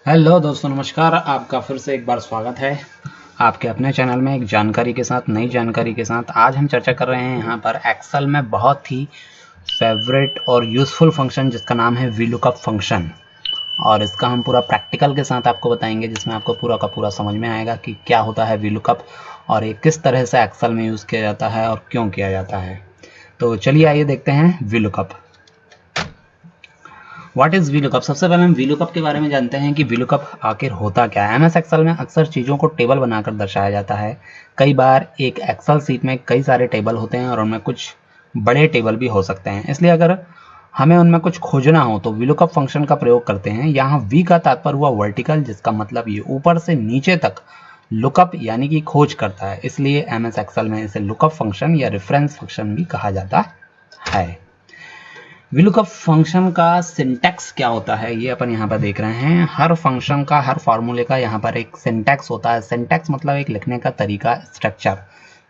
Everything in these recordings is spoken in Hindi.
हेलो दोस्तों, नमस्कार। आपका फिर से एक बार स्वागत है आपके अपने चैनल में एक जानकारी के साथ, नई जानकारी के साथ। आज हम चर्चा कर रहे हैं यहाँ पर एक्सेल में बहुत ही फेवरेट और यूज़फुल फंक्शन जिसका नाम है वीलुकअप फंक्शन। और इसका हम पूरा प्रैक्टिकल के साथ आपको बताएंगे, जिसमें आपको पूरा का पूरा समझ में आएगा कि क्या होता है वीलुकअप और ये किस तरह से एक्सेल में यूज़ किया जाता है और क्यों किया जाता है। तो चलिए आइए देखते हैं वीलुकअप। What is VLOOKUP. सबसे पहले हम वीलुकअप के बारे में जानते हैं कि वीलुकअप आखिर होता क्या है। एमएस एक्सेल में अक्सर चीज़ों को टेबल बनाकर दर्शाया जाता है। कई बार एक एक्सेल सीट में कई सारे टेबल होते हैं और उनमें कुछ बड़े टेबल भी हो सकते हैं। इसलिए अगर हमें उनमें कुछ खोजना हो तो वीलुकअप फंक्शन का प्रयोग करते हैं। यहाँ वी का तात्पर्य हुआ वर्टिकल, जिसका मतलब ये ऊपर से नीचे तक लुकअप यानी कि खोज करता है। इसलिए एमएस एक्सेल में इसे लुकअप फंक्शन या रेफरेंस फंक्शन भी कहा जाता है। वीलुकअप फंक्शन का सिंटैक्स क्या होता है ये अपन यहाँ पर देख रहे हैं। हर फंक्शन का, हर फार्मूले का यहाँ पर एक सिंटैक्स होता है। सिंटैक्स मतलब एक लिखने का तरीका, स्ट्रक्चर।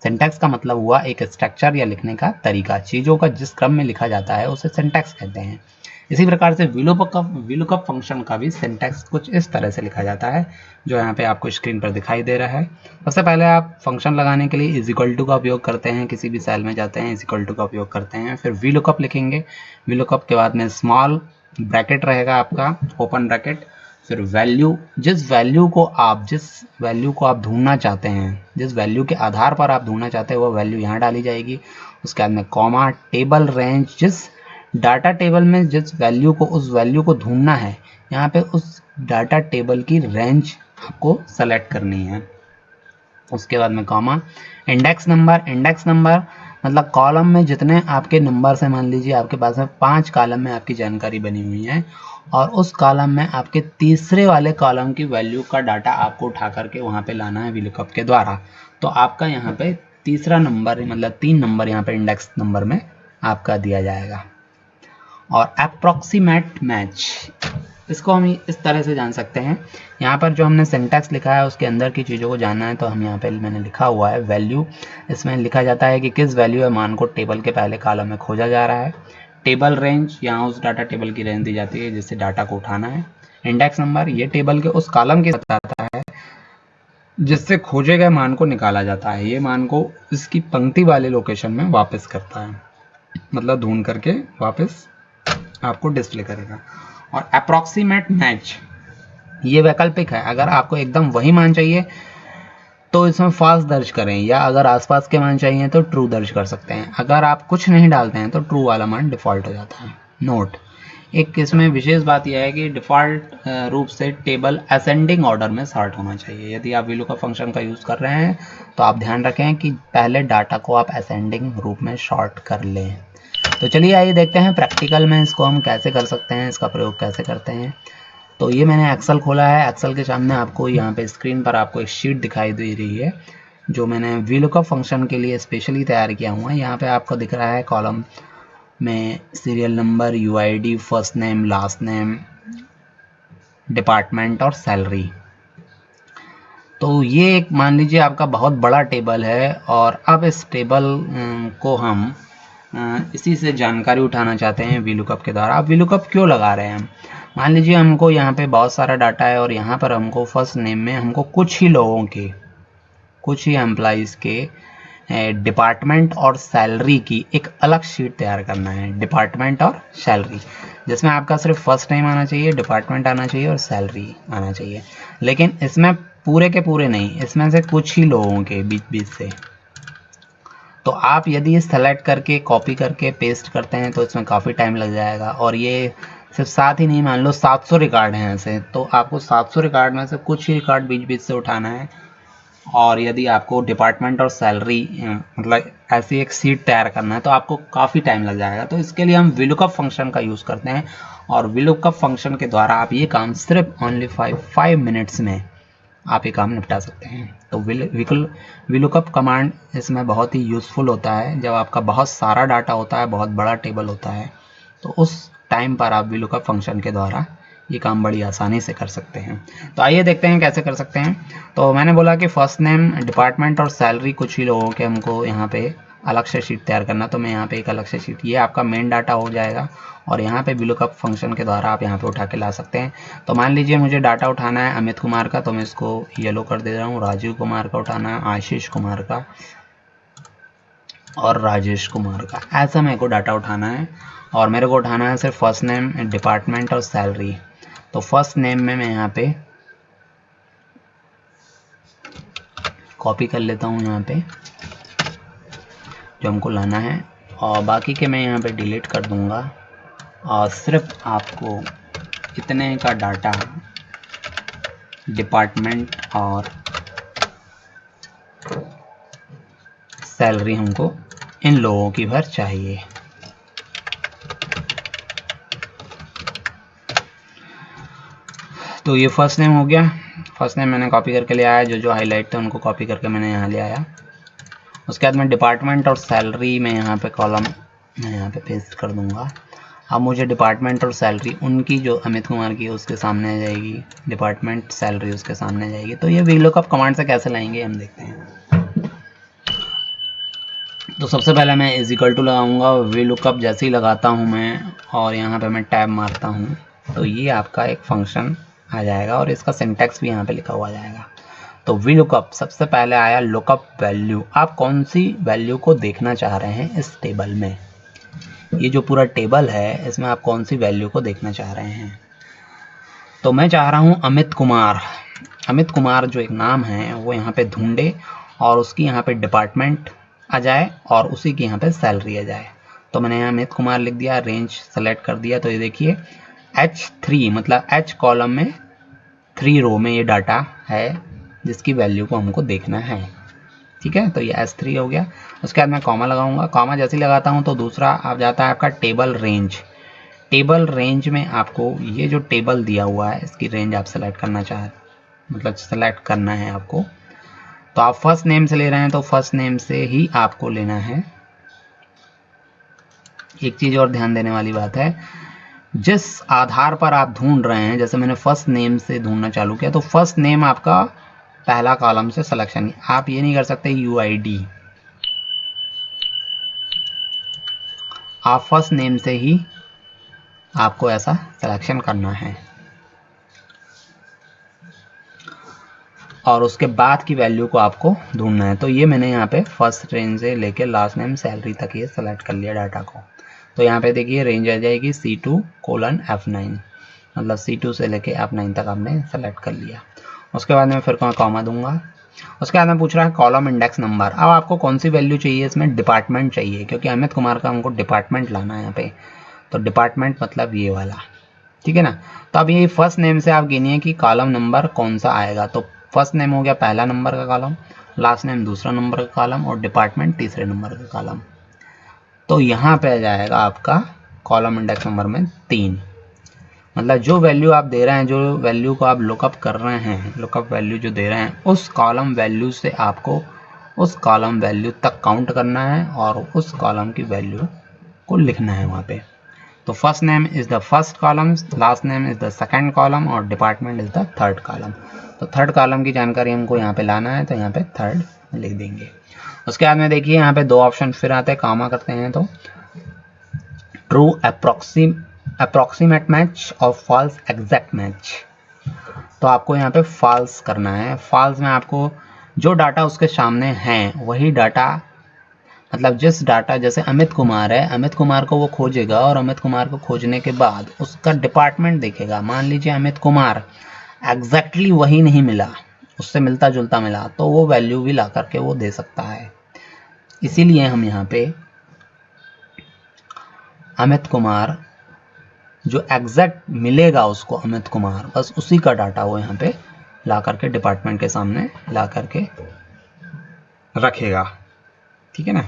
सिंटैक्स का मतलब हुआ एक स्ट्रक्चर या लिखने का तरीका। चीज़ों का जिस क्रम में लिखा जाता है उसे सिंटैक्स कहते हैं। इसी प्रकार से वीलुकअप फंक्शन का भी सिंटैक्स कुछ इस तरह से लिखा जाता है, जो यहाँ पे आपको स्क्रीन पर दिखाई दे रहा है। सबसे पहले आप फंक्शन लगाने के लिए इज इक्वल टू का उपयोग करते हैं। किसी भी सेल में जाते हैं, इज इक्वल टू का उपयोग करते हैं। फिर वीलुकअप लिखेंगे। वीलुकअप के बाद में स्मॉल ब्रैकेट रहेगा आपका, ओपन ब्रैकेट। फिर वैल्यू, जिस वैल्यू को आप ढूंढना चाहते हैं, जिस वैल्यू के आधार पर आप ढूंढना चाहते हैं वो वैल्यू यहाँ डाली जाएगी। उसके बाद में कॉमा, टेबल रेंज, जिस डाटा टेबल में जिस वैल्यू को, उस वैल्यू को ढूंढना है, यहाँ पे उस डाटा टेबल की रेंज आपको सेलेक्ट करनी है। उसके बाद में कॉमा, इंडेक्स नंबर मतलब कॉलम में जितने आपके नंबर से, मान लीजिए आपके पास में 5 कॉलम में आपकी जानकारी बनी हुई है और उस कॉलम में आपके तीसरे वाले कॉलम की वैल्यू का डाटा आपको उठा करके वहाँ पे लाना है वीलुकअप के द्वारा। तो आपका यहाँ पे तीसरा नंबर, मतलब 3 नंबर यहाँ पे इंडेक्स नंबर में आपका दिया जाएगा। और अप्रॉक्सीमेट मैच, इसको हम इस तरह से जान सकते हैं। यहाँ पर जो हमने सिंटैक्स लिखा है उसके अंदर की चीज़ों को जानना है तो हम यहाँ पे मैंने लिखा हुआ है वैल्यू। इसमें लिखा जाता है कि किस वैल्यू या मान को टेबल के पहले कॉलम में खोजा जा रहा है। टेबल रेंज, यहाँ उस डाटा टेबल की रेंज दी जाती है जिससे डाटा को उठाना है। इंडेक्स नंबर, ये टेबल के उस कॉलम के साथ आता है जिससे खोजे गए मान को निकाला जाता है। ये मान को इसकी पंक्ति वाले लोकेशन में वापस करता है, मतलब ढूंढ करके वापस आपको डिस्प्ले करेगा। और अप्रॉक्सीमेट मैच, ये वैकल्पिक है। अगर आपको एकदम वही मान चाहिए तो इसमें फॉल्स दर्ज करें, या अगर आसपास के मान चाहिए तो ट्रू दर्ज कर सकते हैं। अगर आप कुछ नहीं डालते हैं तो ट्रू वाला मान डिफ़ॉल्ट हो जाता है। नोट, एक इसमें विशेष बात यह है कि डिफ़ॉल्ट रूप से टेबल असेंडिंग ऑर्डर में सॉर्ट होना चाहिए। यदि आप वीलुकअप फंक्शन का यूज़ कर रहे हैं तो आप ध्यान रखें कि पहले डाटा को आप असेंडिंग रूप में सॉर्ट कर लें। तो चलिए आइए देखते हैं प्रैक्टिकल में इसको हम कैसे कर सकते हैं, इसका प्रयोग कैसे करते हैं। तो ये मैंने एक्सेल खोला है। एक्सेल के सामने आपको यहाँ पे स्क्रीन पर आपको एक शीट दिखाई दे रही है जो मैंने वीलुकअप फंक्शन के लिए स्पेशली तैयार किया हुआ है। यहाँ पे आपको दिख रहा है कॉलम में serial number, UID, first name, last name, department और सैलरी। तो ये एक मान लीजिए आपका बहुत बड़ा टेबल है और अब इस टेबल को हम इसी से जानकारी उठाना चाहते हैं वीलुकअप के द्वारा। आप वीलुकअप क्यों लगा रहे हैं? मान लीजिए हमको यहाँ पे बहुत सारा डाटा है और यहाँ पर हमको फर्स्ट नेम में हमको कुछ ही लोगों के, कुछ ही एम्प्लॉइज़ के डिपार्टमेंट और सैलरी की एक अलग शीट तैयार करना है। डिपार्टमेंट और सैलरी, जिसमें आपका सिर्फ फर्स्ट नेम आना चाहिए, डिपार्टमेंट आना चाहिए और सैलरी आना चाहिए। लेकिन इसमें पूरे के पूरे नहीं, इसमें से कुछ ही लोगों के बीच बीच से। तो आप यदि सेलेक्ट करके कॉपी करके पेस्ट करते हैं तो इसमें काफ़ी टाइम लग जाएगा। और ये सिर्फ 7 ही नहीं, मान लो 700 रिकॉर्ड हैं ऐसे, तो आपको 700 रिकॉर्ड में से कुछ ही रिकॉर्ड बीच बीच से उठाना है। और यदि आपको डिपार्टमेंट और सैलरी मतलब ऐसी एक सीट तैयार करना है तो आपको काफ़ी टाइम लग जाएगा। तो इसके लिए हम वीलुकअप फंक्शन का यूज़ करते हैं और वीलुकअप फंक्शन के द्वारा आप ये काम सिर्फ ओनली 5 मिनट्स में आप ये काम निपटा सकते हैं। तो वीलुकअप कमांड इसमें बहुत ही यूज़फुल होता है। जब आपका बहुत सारा डाटा होता है, बहुत बड़ा टेबल होता है, तो उस टाइम पर आप वीलुकअप फंक्शन के द्वारा ये काम बड़ी आसानी से कर सकते हैं। तो आइए देखते हैं कैसे कर सकते हैं। तो मैंने बोला कि फर्स्ट नेम, डिपार्टमेंट और सैलरी कुछ ही लोगों के हमको यहाँ पे अलग से शीट तैयार करना, तो मैं यहाँ पे एक अलग से शीट, ये आपका मेन डाटा हो जाएगा और यहाँ पे VLOOKUP फंक्शन के द्वारा आप यहाँ पे उठा के ला सकते हैं। तो मान लीजिए मुझे डाटा उठाना है अमित कुमार का, तो मैं इसको येलो कर दे रहा हूँ। राजीव कुमार का उठाना है, आशीष कुमार का और राजेश कुमार का, ऐसा मेरे को डाटा उठाना है। और मेरे को उठाना है सिर्फ फर्स्ट नेम, डिपार्टमेंट और सैलरी। तो फर्स्ट नेम में मैं यहाँ पे कॉपी कर लेता हूँ यहाँ पे जो हमको लाना है, और बाकी के मैं यहाँ पे डिलीट कर दूँगा और सिर्फ आपको इतने का डाटा डिपार्टमेंट और सैलरी हमको इन लोगों की भर चाहिए। तो ये फर्स्ट नेम हो गया, फर्स्ट नेम मैंने कॉपी करके ले आया, जो हाईलाइट थे उनको कॉपी करके मैंने यहाँ ले आया। उसके बाद में डिपार्टमेंट और सैलरी में यहाँ पे कॉलम मैं यहाँ पे पेस्ट कर दूँगा। अब मुझे डिपार्टमेंट और सैलरी उनकी जो अमित कुमार की उसके सामने आ जाएगी, डिपार्टमेंट सैलरी उसके सामने आ जाएगी। तो ये VLOOKUP कमांड से कैसे लाएंगे हम देखते हैं। तो सबसे पहले मैं = लगाऊंगा, VLOOKUP जैसे ही लगाता हूँ मैं और यहाँ पे मैं टैब मारता हूँ तो ये आपका एक फंक्शन आ जाएगा और इसका सिंटैक्स भी यहाँ पे लिखा हुआ जाएगा। तो VLOOKUP सबसे पहले आया लुकअप वैल्यू, आप कौन सी वैल्यू को देखना चाह रहे हैं इस टेबल में, ये जो पूरा टेबल है इसमें आप कौन सी वैल्यू को देखना चाह रहे हैं। तो मैं चाह रहा हूँ अमित कुमार, अमित कुमार जो एक नाम है वो यहाँ पे ढूंढे और उसकी यहाँ पे डिपार्टमेंट आ जाए और उसी की यहाँ पे सैलरी आ जाए। तो मैंने यहाँ अमित कुमार लिख दिया, रेंज सेलेक्ट कर दिया। तो ये देखिए H3 मतलब H कॉलम में 3 रो में ये डाटा है जिसकी वैल्यू को हमको देखना है। ठीक है, तो ये S3 हो गया। उसके बाद मैं कॉमा लगाऊंगा, कॉमा जैसे ही लगाता हूँ तो दूसरा आप जाता है आपका टेबल रेंज। टेबल रेंज में आपको ये जो टेबल दिया हुआ है इसकी रेंज आप सेलेक्ट करना मतलब सेलेक्ट करना है आपको। तो आप फर्स्ट नेम से ले रहे हैं तो फर्स्ट नेम से ही आपको लेना है। एक चीज़ और ध्यान देने वाली बात है, जिस आधार पर आप ढूंढ रहे हैं, जैसे मैंने फर्स्ट नेम से ढूंढना चालू किया तो फर्स्ट नेम आपका पहला कॉलम से सिलेक्शन, आप ये नहीं कर सकते UID, आप फर्स्ट नेम से ही आपको ऐसा सिलेक्शन करना है और उसके बाद की वैल्यू को आपको ढूंढना है। तो ये मैंने यहाँ पे फर्स्ट रेंज से लेके लास्ट नेम सैलरी तक ये सेलेक्ट कर लिया डाटा को। तो यहाँ पे देखिए रेंज आ जाएगी C2:F9, मतलब C2 से लेके F9 तक आपने सेलेक्ट कर लिया। उसके बाद मैं फिर कॉमा दूंगा। उसके बाद में पूछ रहा है कॉलम इंडेक्स नंबर। अब आपको कौन सी वैल्यू चाहिए, इसमें डिपार्टमेंट चाहिए क्योंकि अमित कुमार का हमको डिपार्टमेंट लाना है यहाँ पे। तो डिपार्टमेंट मतलब ये वाला, ठीक है ना। तो अब ये फर्स्ट नेम से आप गिनिए कि कॉलम नंबर कौन सा आएगा। तो फर्स्ट नेम हो गया पहला नंबर का कॉलम, लास्ट नेम दूसरा नंबर का कॉलम और डिपार्टमेंट तीसरे नंबर का कॉलम। तो यहाँ पे आ जाएगा आपका कॉलम इंडेक्स नंबर में 3, मतलब जो वैल्यू आप दे रहे हैं, जो वैल्यू को आप लुकअप कर रहे हैं, लुकअप वैल्यू जो दे रहे हैं उस कॉलम वैल्यू से आपको उस कॉलम वैल्यू तक काउंट करना है और उस कॉलम की वैल्यू को लिखना है वहाँ पे। तो first name is the first column, last name is the second column और department is the third column. तो थर्ड कॉलम की जानकारी हमको यहाँ पे लाना है तो यहाँ पे थर्ड लिख देंगे। उसके बाद में देखिए यहाँ पे 2 ऑप्शन फिर आते हैं, कॉमा करते हैं तो ट्रू अप्रोक्सीमेट मैच और फॉल्स एग्जैक्ट मैच। तो आपको यहाँ पे फॉल्स करना है। फॉल्स में आपको जो डाटा उसके सामने है वही डाटा, मतलब जिस डाटा, जैसे अमित कुमार है, अमित कुमार को वो खोजेगा और अमित कुमार को खोजने के बाद उसका डिपार्टमेंट देखेगा। मान लीजिए अमित कुमार एग्जैक्टली वही नहीं मिला, उससे मिलता जुलता मिला, तो वो वैल्यू भी ला करके वो दे सकता है। इसीलिए हम यहाँ पे अमित कुमार जो एग्जैक्ट मिलेगा उसको, अमित कुमार बस उसी का डाटा वो यहाँ पे ला करके डिपार्टमेंट के सामने ला करके रखेगा, ठीक है ना।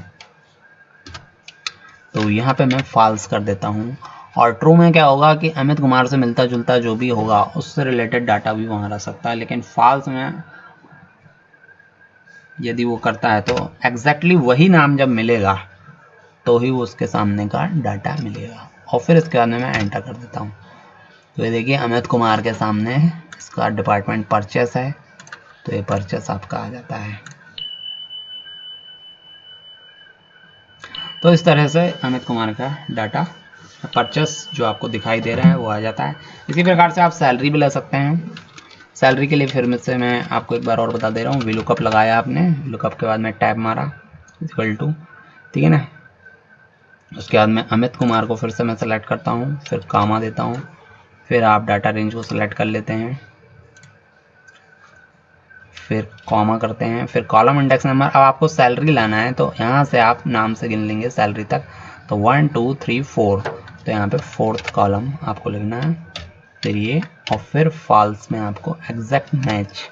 तो यहाँ पे मैं फॉल्स कर देता हूँ। और ट्रू में क्या होगा कि अमित कुमार से मिलता जुलता जो भी होगा उससे रिलेटेड डाटा भी वहाँ रह सकता है। लेकिन फॉल्स में यदि वो करता है तो एग्जैक्टली वही नाम जब मिलेगा तो ही वो उसके सामने का डाटा मिलेगा। और फिर इसके बाद में मैं एंटर कर देता हूँ। तो ये देखिए अमित कुमार के सामने इसका डिपार्टमेंट परचेस है, तो ये परचेस आपका आ जाता है। तो इस तरह से अमित कुमार का डाटा परचेस जो आपको दिखाई दे रहा है वो आ जाता है। इसी प्रकार से आप सैलरी भी ले सकते हैं। सैलरी के लिए फिर से मैं आपको एक बार और बता दे रहा हूँ। वीलुकअप लगाया आपने, वीलुकअप के बाद में टैब मारा इक्वल टू, ठीक है ना। उसके बाद मैं अमित कुमार को फिर से मैं सेलेक्ट करता हूँ, फिर कामा देता हूँ, फिर आप डाटा रेंज को सेलेक्ट कर लेते हैं, फिर कॉमा करते हैं, फिर कॉलम इंडेक्स नंबर। अब आपको सैलरी लाना है तो यहाँ से आप नाम से गिन लेंगे सैलरी तक, तो 1 2 3 4, तो यहाँ पे 4th कॉलम आपको लिखना है, फिर ये, और फिर फॉल्स में आपको एग्जैक्ट मैच,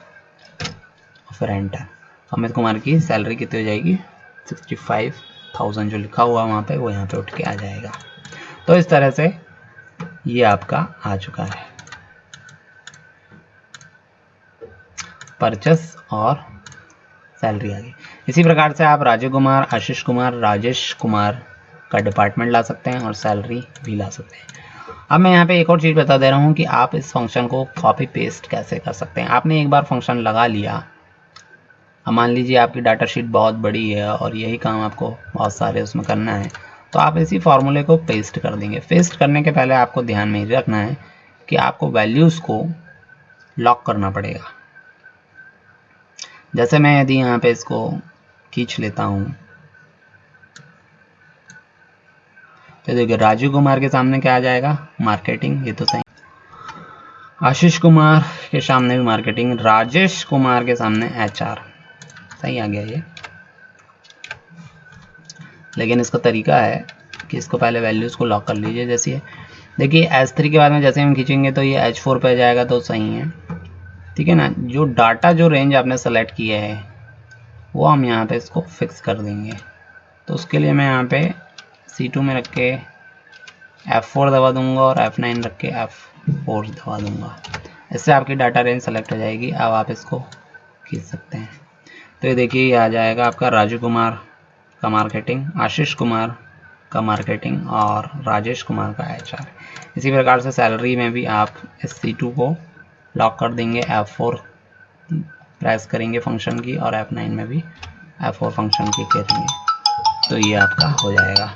और फिर एंटर। अमित कुमार की सैलरी कितनी हो जाएगी, 65,000 जो लिखा हुआ वहाँ पे वो यहाँ पे उठ के आ जाएगा। तो इस तरह से ये आपका आ चुका है परचेस और सैलरी आ गई। इसी प्रकार से आप राजीव कुमार, आशीष कुमार, राजेश कुमार का डिपार्टमेंट ला सकते हैं और सैलरी भी ला सकते हैं। अब मैं यहाँ पे एक और चीज़ बता दे रहा हूँ कि आप इस फंक्शन को कॉपी पेस्ट कैसे कर सकते हैं। आपने एक बार फंक्शन लगा लिया, अब मान लीजिए आपकी डाटा शीट बहुत बड़ी है और यही काम आपको बहुत सारे उसमें करना है, तो आप इसी फॉर्मूले को पेस्ट कर देंगे। पेस्ट करने के पहले आपको ध्यान में ही रखना है कि आपको वैल्यूज़ को लॉक करना पड़ेगा। जैसे मैं यदि यहाँ पे इसको खींच लेता हूँ तो देखिए राजीव कुमार के सामने क्या आ जाएगा, मार्केटिंग, ये तो सही। आशीष कुमार के सामने भी मार्केटिंग, राजेश कुमार के सामने HR, सही आ गया ये। लेकिन इसका तरीका है कि इसको पहले वैल्यूज़ को लॉक कर लीजिए। जैसे देखिए H3 के बाद में जैसे हम खींचेंगे तो ये H4 पे जाएगा, तो सही है, ठीक है ना। जो डाटा जो रेंज आपने सेलेक्ट किया है वो हम यहाँ पे इसको फिक्स कर देंगे। तो उसके लिए मैं यहाँ पे C2 में रख के F4 दबा दूंगा और F9 रख के F4 दबा दूंगा। इससे आपकी डाटा रेंज सेलेक्ट हो जाएगी। अब आप इसको खींच सकते हैं। तो ये देखिए ये आ जाएगा आपका राजीव कुमार का मार्केटिंग, आशीष कुमार का मार्केटिंग और राजेश कुमार का HR। इसी प्रकार से सैलरी में भी आप इस C2 को लॉक कर देंगे, F4 प्रेस करेंगे फंक्शन की और F9 में भी F4 फंक्शन की करेंगे, तो ये आपका हो जाएगा।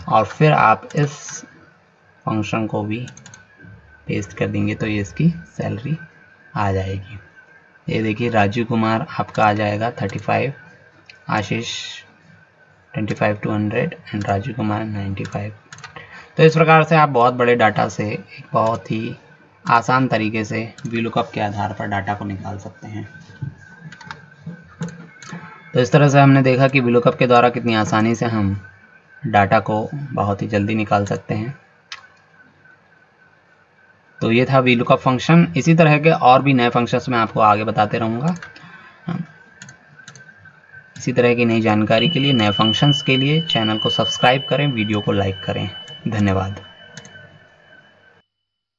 और फिर आप इस फंक्शन को भी पेस्ट कर देंगे तो ये इसकी सैलरी आ जाएगी। ये देखिए राजीव कुमार आपका आ जाएगा 35, आशीष 25 to 100 एंड राजीव कुमार 95। तो इस प्रकार से आप बहुत बड़े डाटा से एक बहुत ही आसान तरीके से वीलुकअप के आधार पर डाटा को निकाल सकते हैं। तो इस तरह से हमने देखा कि वीलुकअप के द्वारा कितनी आसानी से हम डाटा को बहुत ही जल्दी निकाल सकते हैं। तो ये था वीलुकअप फंक्शन। इसी तरह के और भी नए फंक्शंस मैं आपको आगे बताते रहूँगा। इसी तरह की नई जानकारी के लिए, नए फंक्शंस के लिए चैनल को सब्सक्राइब करें, वीडियो को लाइक करें। धन्यवाद।